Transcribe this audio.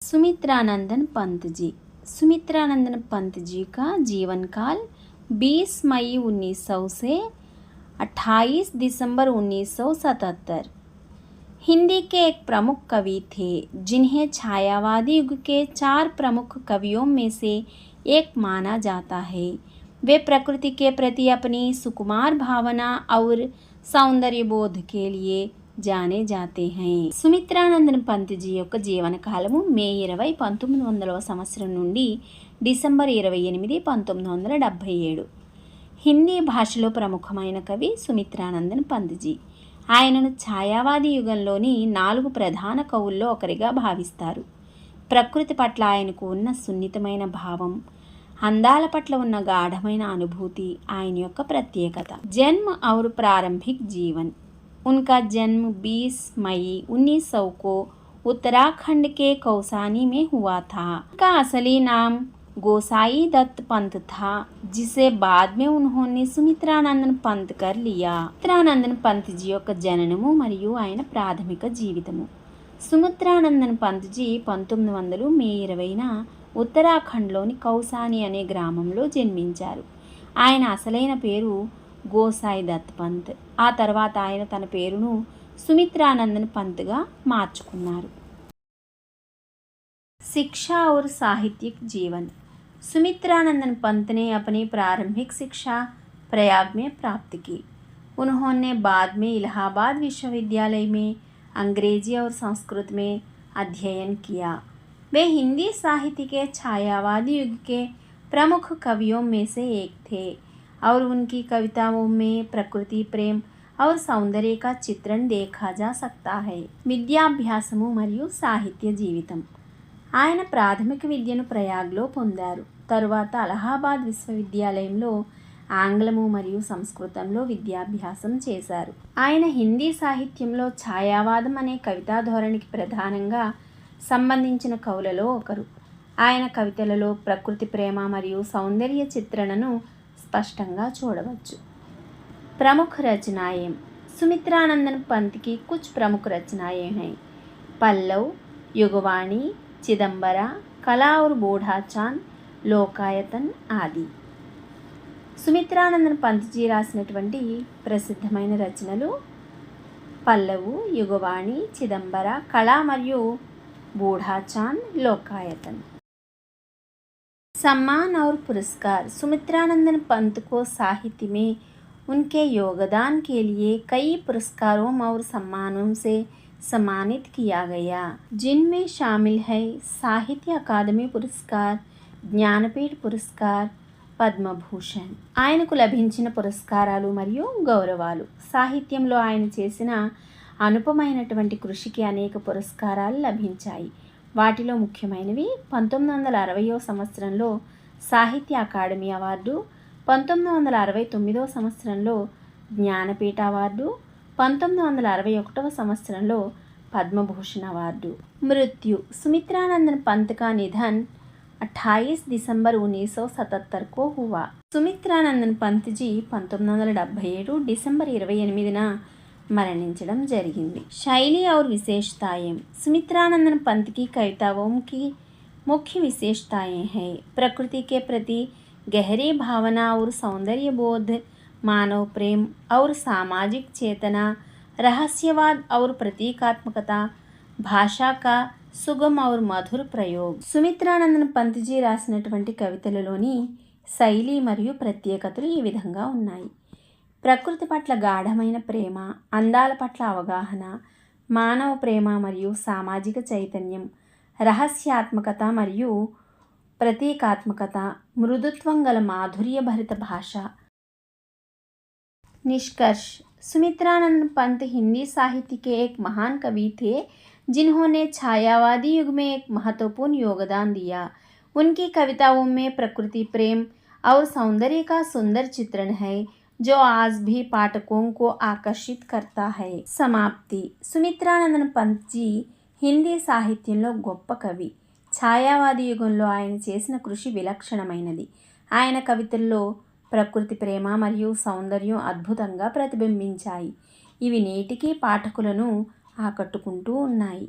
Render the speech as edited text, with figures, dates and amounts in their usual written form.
सुमित्रानंदन पंत जी। सुमित्रानंदन पंत जी का जीवन काल 20 मई 1900 से 28 दिसंबर 1977। हिंदी के एक प्रमुख कवि थे जिन्हें छायावादी युग के 4 प्रमुख कवियों में से एक माना जाता है। वे प्रकृति के प्रति अपनी सुकुमार भावना और सौंदर्य बोध के लिए जाने जाते हैं। సుమిత్రానందన్ పంత్ జీ యొక్క జీవన కాలము మే 20 1900వ సంవత్సరం నుండి డిసెంబర్ 28 1977. హిందీ భాషలో ప్రముఖమైన కవి సుమిత్రానందన్ పంత్ జీ. ఆయనను ఛాయావాది యుగంలోని 4 ప్రధాన కవుల్లో ఒకరిగా భావిస్తారు. ప్రకృతి పట్ల ఆయనకు ఉన్న సున్నితమైన భావం, అందాల పట్ల ఉన్న గాఢమైన అనుభూతి ఆయన యొక్క ప్రత్యేకత. జన్మ और प्रारंभिक जीवन. उनका जन्म 20 मई 1900 को उत्तराखंड के कौसानी में हुआ था। उनका असली नाम गोसाई दत्त पंत था, जिसे बाद में उन्होंने సుమిత్రానందన్ పంత్ कर लिया. సుమిత్రానందన్ పంత్ జీ యొక్క జననము మరియు ఆయన ప్రాథమిక జీవితము. సుమిత్రానందన్ పంత్ జీ 1900 మే 20న ఉత్తరాఖండ్లోని కౌసాని అనే గ్రామంలో జన్మించారు. ఆయన అసలైన పేరు గోసాయి దత్ పంత్. ఆ తర్వాత ఆయన తన పేరును సుమిత్రానందన్ పంత్గా మార్చుకున్నారు. शिक्षा और साहित्यिक जीवन. सुमित्रानंदन पंत ने अपनी प्रारंभिक शिक्षा प्रयाग में प्राप्त की. उन्होंने बाद में इलाहाबाद विश्वविद्यालय में अंग्रेजी और संस्कृत में अध्ययन किया. वे हिंदी साहित्य के छायावादी युग के प्रमुख कवियों में से एक थे और उनकी कविताओं में प्रकृति प्रेम और सौंदर्य का चित्रण देखा जा सकता है. విద్యాభ్యాసము మరియు సాహిత్య జీవితం. ఆయన ప్రాథమిక విద్యను ప్రయాగ్లో పొందారు. తరువాత అలహాబాద్ విశ్వవిద్యాలయంలో ఆంగ్లము మరియు సంస్కృతంలో విద్యాభ్యాసం చేశారు. ఆయన హిందీ సాహిత్యంలో ఛాయావాదం అనే కవితా ధోరణికి ప్రధానంగా సంబంధించిన కవులలో ఒకరు. ఆయన కవితలలో ప్రకృతి ప్రేమ మరియు సౌందర్య చిత్రణను स्पष्टंगा చూడవచ్చు. प्रमुख रचनाएं. सुमित्रानंदन पंत की कुछ प्रमुख रचनाएं हैं. पल्लव, युगवाणी, चिदंबरा, कला और बूढ़ा चांद, లోకాయతన్ ఆది. సుమిత్రానందన్ పంత్ జీ రాసినటువంటి ప్రసిద్ధమైన రచనలు పల్లవు, యుగవాణి, చిదంబర, కళ మరియు బూఢా చాంద్, లోకాయతన్. सम्मान और पुरस्कार. सुमित्रानंदन पंत को साहित्य में उनके योगदान के लिए कई पुरस्कारों और सम्मानों से सम्मानित किया गया, जिनमें शामिल है साहित्य अकादमी पुरस्कार, జ్ఞానపీఠ పురస్కార్, పద్మభూషణ్. ఆయనకు లభించిన పురస్కారాలు మరియు గౌరవాలు. సాహిత్యంలో ఆయన చేసిన అనుపమైనటువంటి కృషికి అనేక పురస్కారాలు లభించాయి. వాటిలో ముఖ్యమైనవి 1960వ సంవత్సరంలో సాహిత్య అకాడమీ అవార్డు, 1969వ సంవత్సరంలో జ్ఞానపీఠ అవార్డు, 1961వ సంవత్సరంలో పద్మభూషణ్ అవార్డు. మృత్యు. సుమిత్రానందన్ పంత్ का निधन 28 दिसंबर 1977 को हुआ. సుమిత్రానందన్ పంత్ జీ 1977 డిసెంబర్ 28న మరణించడం జరిగింది. शैली और विशेषताएं. सुमित्रानंदन पंत की कविताओं की मुख्य विशेषताएं हैं. प्रकृति के प्रति गहरी भावना और सौंदर्य बोध, मानव प्रेम और सामाजिक चेतना, रहस्यवाद और प्रतीकात्मकता, भाषा का సుగమ और మధుర ప్రయోగ్. సుమిత్రానందన్ పంత్ జీ రాసినటువంటి కవితలలోని శైలి మరియు ప్రత్యేకతలు ఈ విధంగా ఉన్నాయి. ప్రకృతి పట్ల గాఢమైన ప్రేమ, అందాల పట్ల అవగాహన, మానవ ప్రేమ మరియు సామాజిక చైతన్యం, రహస్యాత్మకత మరియు ప్రతీకాత్మకత, మృదుత్వం గల మాధుర్యభరిత భాష. निष्कर्ष. सुमित्रानंदन पंत हिंदी साहित्य के एक महान कवि थे जिन्होंने छायावादी युग में एक महत्वपूर्ण योगदान दिया. उनकी कविताओं में प्रकृति प्रेम और सौंदर्य का सुंदर चित्रण है जो आज भी पाठकों को आकर्षित करता है. समाप्ति. సుమిత్రానందన్ పంత్ జీ హిందీ సాహిత్యంలో గొప్ప కవి. ఛాయావాది యుగంలో ఆయన చేసిన కృషి విలక్షణమైనది. ఆయన కవితల్లో ప్రకృతి ప్రేమ మరియు సౌందర్యం అద్భుతంగా ప్రతిబింబించాయి. ఇవి నేటికీ పాఠకులను ఆకట్టుకుంటూ ఉన్నాయి.